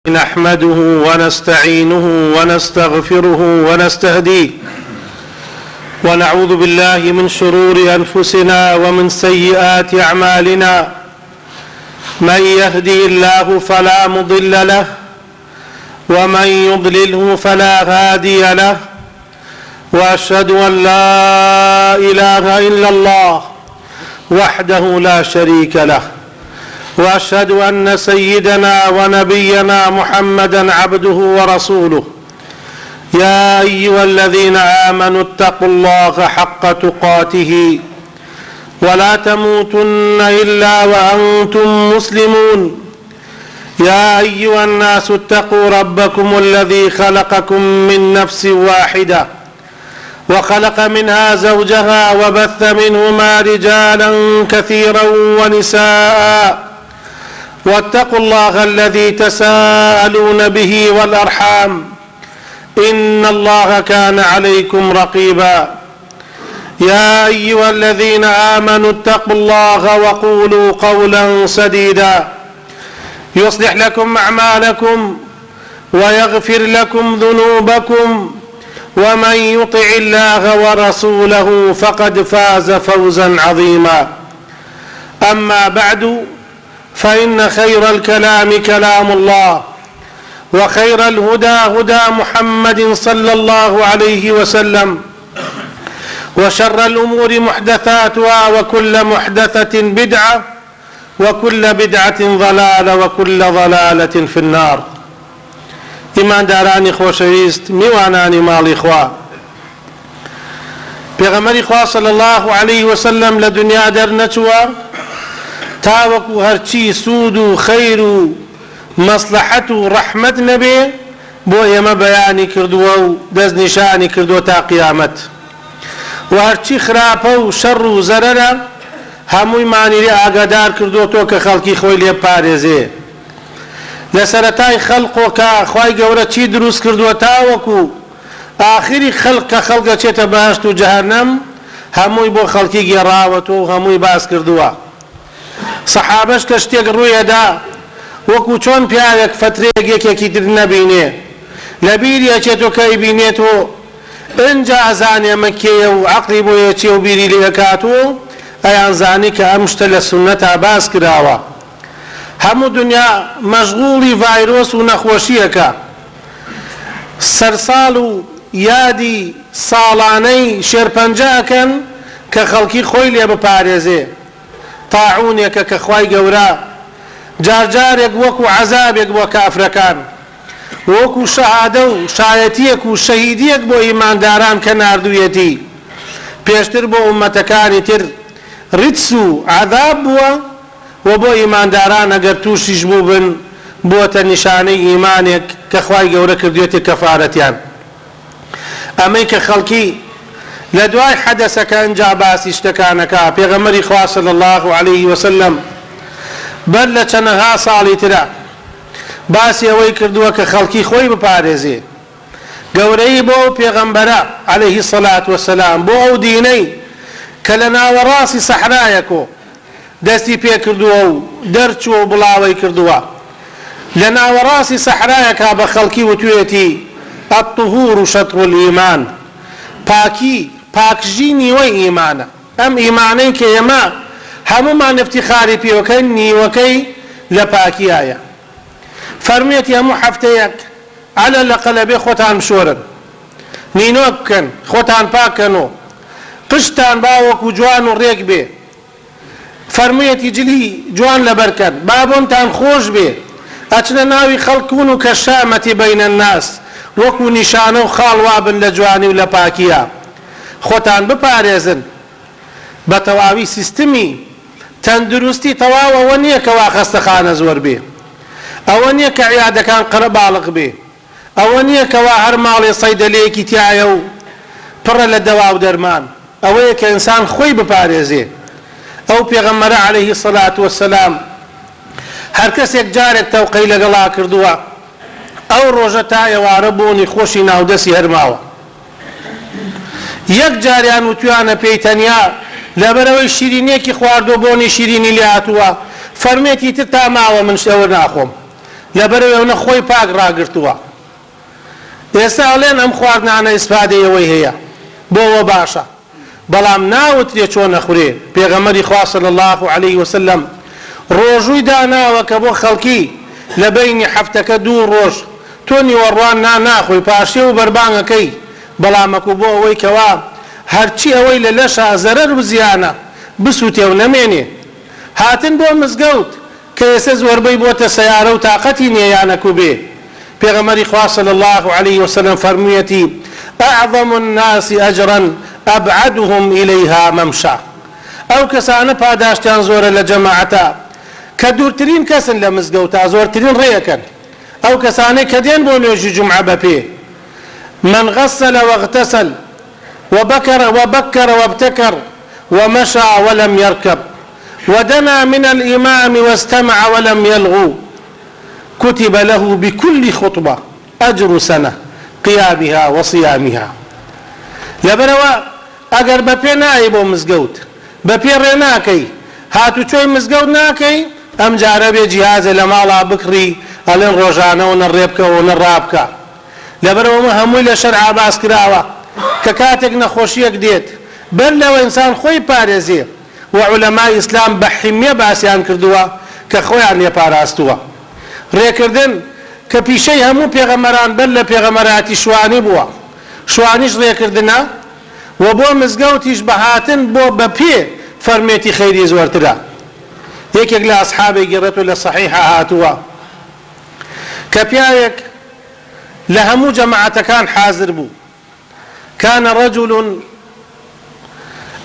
نحمده ونستعينه ونستغفره ونستهديه ونعوذ بالله من شرور أنفسنا ومن سيئات أعمالنا من يهدي الله فلا مضل له ومن يضلله فلا هادي له وأشهد أن لا إله إلا الله وحده لا شريك له وأشهد أن سيدنا ونبينا محمدا عبده ورسوله يا أيها الذين آمنوا اتقوا الله حق تقاته ولا تموتن إلا وأنتم مسلمون يا أيها الناس اتقوا ربكم الذي خلقكم من نفس واحدة وخلق منها زوجها وبث منهما رجالا كثيرا ونساء واتقوا الله الذي تساءلون به والأرحام إن الله كان عليكم رقيبا يا أيها الذين آمنوا اتقوا الله وقولوا قولا سديدا يصلح لكم أعمالكم ويغفر لكم ذنوبكم ومن يطع الله ورسوله فقد فاز فوزا عظيما أما بعد فإن خير الكلام كلام الله وخير الهدى هدى محمد صلى الله عليه وسلم وشر الأمور محدثاتها وكل محدثة بدعة وكل بدعة ضلالة وكل ضلالة في النار إيمان داراني خوشويست ميواناني مالي خوا پیغمبر خوا صلى الله عليه وسلم لدنيا در نچوا تاوكو هرچی سود و خیر و مصلحت و رحمت نبی بو ئێمە بەیانی کردووە و دەستنیشانی کردووە تا قیامەت و هەرچی خراپە و شەڕ و زەرەرە هەمووی مانیری ئاگادار کردووە تۆ کە خەڵکی خۆی لێ پارێزێ لە سەرەتای خەڵقۆکە خوای گەورە چی دروست کردووە تاوەکو ئاخری خەڵق کە خەڵکە چێتە بەهەشت و جەهەنەم هەمووی بۆ خەڵکی گێڕاوەتەوە و هەمووی باس کردووە سەحابەش کە شتێک ڕوویەدا وەکو چۆن پیاوێک فترێک یەکێکی تر نەبینێ لەبیری ئەچێتەوە کە ئەیبینێتەوە ئەنجا ئەزانێ ئەمە کێیە و عەقڵی بۆ یەکێ و بیری لێ ئەکاتەوە ئەیان زانی کە ئەم شتە لە سوننەتا باس کراوە هەموو دنیا مەشغوڵی ڤایرۆس و نەخۆشیەکە سەرساڵ و یادی ساڵانەی شێرپەنجەکەن کە خەڵکی خۆی لێ بپارێزێ تاعونێکە کە خوای گەورە جارجارێک وەکو عەزابێک بۆ کافرەکان وەکو شەهادە و شایەتیەک و شەهیدیەک بۆ ئیمانداران کە ناردوویەتی پێشتر بۆ ئومەتەکانی تر ڕیچ و عەذاب بووە و بۆ ئیمانداران ئەگەر تووشیش بوو بن بۆتە نیشانەی ئیمانێک کە خوای گەورە کردوێتە کەفارەتیان ئەمەی کە خەڵکی لە دوای حەدەسەکە ئەنجا باسی شتەکانەکە پێغەمبەری خوا صلی الله عليه وسلم بەر لە چەندەها ساڵی ترە باسی ئەوەی کردووە کە خەڵکی خۆی بپارێزێ گەورەی بۆ پێغەمبەرە عليه الصلاة والسلام بۆ ئەو دینەی کە لە ناوەڕاستی سەحرایەکۆ دەستی پێ کردووە و دەرچووە و بڵاوی کردووە لە ناوەڕاستی سەحرایەکە بە خەڵکی وتوێتی الطهور شطر الإيمان پاکی پاکژی نیوەی ئیمانە ئەم ئیمانەی کە ئێمە هەموومان افتیخاری پێوەکەین نیوەکەی لە پاکیایە فەرموویەتی هەموو هەفتەیەک عەلە لەقەلە بێ خۆتان بشۆرن نینۆ بکەن خۆتان پاکەنەوە پشتان باوەکو جوان و ڕێک بێ فەرموویەتی جلی جوان لەبەرکەن با بۆنتان خۆش بێ ئەچنە ناوی خەڵکون و کە شامەتی بەینە الناس وەکو نیشانە و خاڵ وابن لە جوانی و لە پاکیە خۆتان بپارێزن بە تەواوی سیستمی تەندروستی تەواو ئەوە نییە کە وا خەستەخانە زۆر بێ ئەوە نییە کە عیادەکان قڕە باڵق بێ ئەوە نییە کە وا هەر ماڵێ سەیدەلەیەکی تایە و پڕە لە دەوا و دەرمان ئەوەیە کە ئینسان خۆی بپارێزێ ئەو پێغەمبەرە عليه الصلاة والسلام هەر کەسێک جارێک تەوقەی لەگەڵا کردووە ئەو ڕۆژە تا ئێوارە بۆنی خۆشی ناودەستی هەرماوە یەک جاریان وتویانە پێی تەنیا لەبەرەوەی شیرینیەکی خواردۆ بۆنی شیرینی لێ هاتووە فەرمێتی تر تا ماوە من شەوە ناخۆم لەبەرەوە خۆی پاک ڕاگرتووە. ئێستا ئەڵێن ئەم خواردنانە ئیسپادەیەوەی هەیە بۆەوە باشە، بەڵام ناوترێ چۆن نەخورێ. پێغەمبەری خوا صلی الله علیه وسلم ڕۆژووی داناوە کە بۆ خەڵکی لە بەینی هەفتەکە 2 ڕۆژ تۆ نیوەڕوان ناخۆی پاشێ و بەربانگەکەی، بەڵامەکو بۆ ئەوەی کەوا هەرچی ئەوەی لە لەشە زەرەر و زیانە بسووتێ و نەمێنێ. هاتن بۆ مزگەوت کە ئێستا زۆربەی بۆتە سەیارە و تااقەتی نییە یانەکو بێ. پێغەمبەری خوا صلی الله علیه وسلم فەرموویەتی أعظم الناس أجرا أبعدهم إليها ممشى. ئەو کەسانە پاداشتیان زۆرە لە جەماعەتە کە دوورترین کەسن لە مزگەوتە، زۆرترین ڕێیەکەن ئەو کەسانەی کە دێن بۆ نوێژی جومعە بەپێ. من غسل واغتسل وبكر وابتكر ومشى ولم يركب ودنا من الإمام واستمع ولم يلغو كتب له بكل خطبة أجر سنة قيامها وصيامها. لبروا أجر بپێ نایی بۆ مزگەوت، بەپێ ڕێ ناکەی، هاتو چۆی مزگەوت ناکەی، ئەم جارە بێ جیهازە لە ماڵا بکڕی ئەڵێن ڕۆژانەوە نەڕێ بکەوە نەڕابکە. لەبەرەوە هەمووی لە شەرع باس کراوە کە کاتێک نەخۆشیەک دێت بەر لەوە ئینسان خۆی پارێزێ، و عولەمای ئیسلام بە حیمە باسییان کردووە کە خۆیان لێپاراستووە. ڕێکردن کە پیشەی هەموو پێغەمبەران بەر لە پێغەمبەراتی شوانی بووە، شوانیش ڕێکردنە، و بۆ مزگەوتیش بەهاتن بۆ بەپێ فەرمێتی خەیری زۆرترە. یەکێک لە ئەسحابی گەڕێتەوە لە صەحیحە هاتووە کە پیاوێک لە هەموو جەماعەتەکان حازر بوو. كان رجل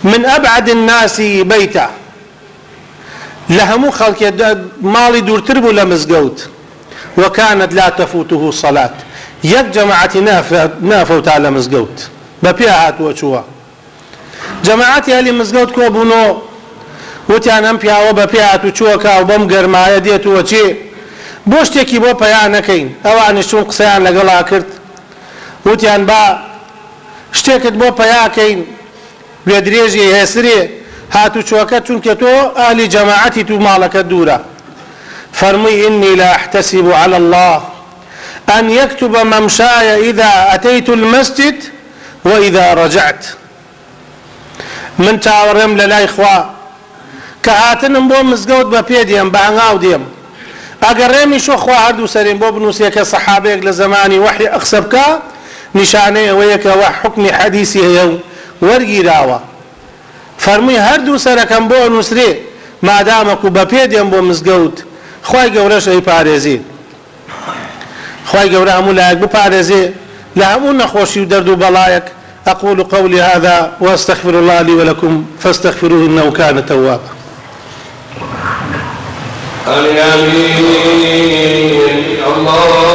من أبعد الناس بيتا، لهمو خلق مالي دورتر بو لمزقوت، وكانت لا تفوته صلاة. يك جماعتي نافوت على مزقوت بپیا هاتووە چووە. جەماعەتی هەلی مزگەوت کۆ بوونەوە، وتیان ئەم پیاوە بەپیا هاتوو چووەکە و بەم گەرمایە دێتەوە چێ بۆ شتێکی بۆ پەیان نەکەین. ئەوانش چون قسەیان لەگەڵا کرد، وتیان با شتێکت بۆ پەیاکەین گوێ درێژی هێسرێ هاتوو چووەکە چونکە تۆ ئالی جەماعەتی تو ماڵەکە دوورە. فەرمووی إني لا أحتسب على الله أن يكتب ممشاي إذا أتيت المسجد وإذا رجعت. من تاوەڕێم لە لای خوا کە هاتنم بۆ مزگەوت بەپێ دێم بە هەنگاو دێم، ئەگەر ڕێمی شۆ خوا هەردوو سەرێن بۆ بنووسێ کە سەحابەیەک لە زەمانی وەحی ئەقسە بکە، نیشانەی ئەوەیە کە حوکمی حەدیسی هەیە و وەرگیراوە. فەرمووی هەردوو سەرەکەم بۆ نووسرێ مادامەکو بەپێ دێم بۆ مزگەوت، خوای گەورەش ئەی پارێزێ. خوای گەورە هەموو لایەک بپارێزێ لە هەموو نەخۆشی و دەرد و بەڵایەک. أقول قولي هذا وأستغفر الله لي ولكم فاستغفروه إنه كان توابا.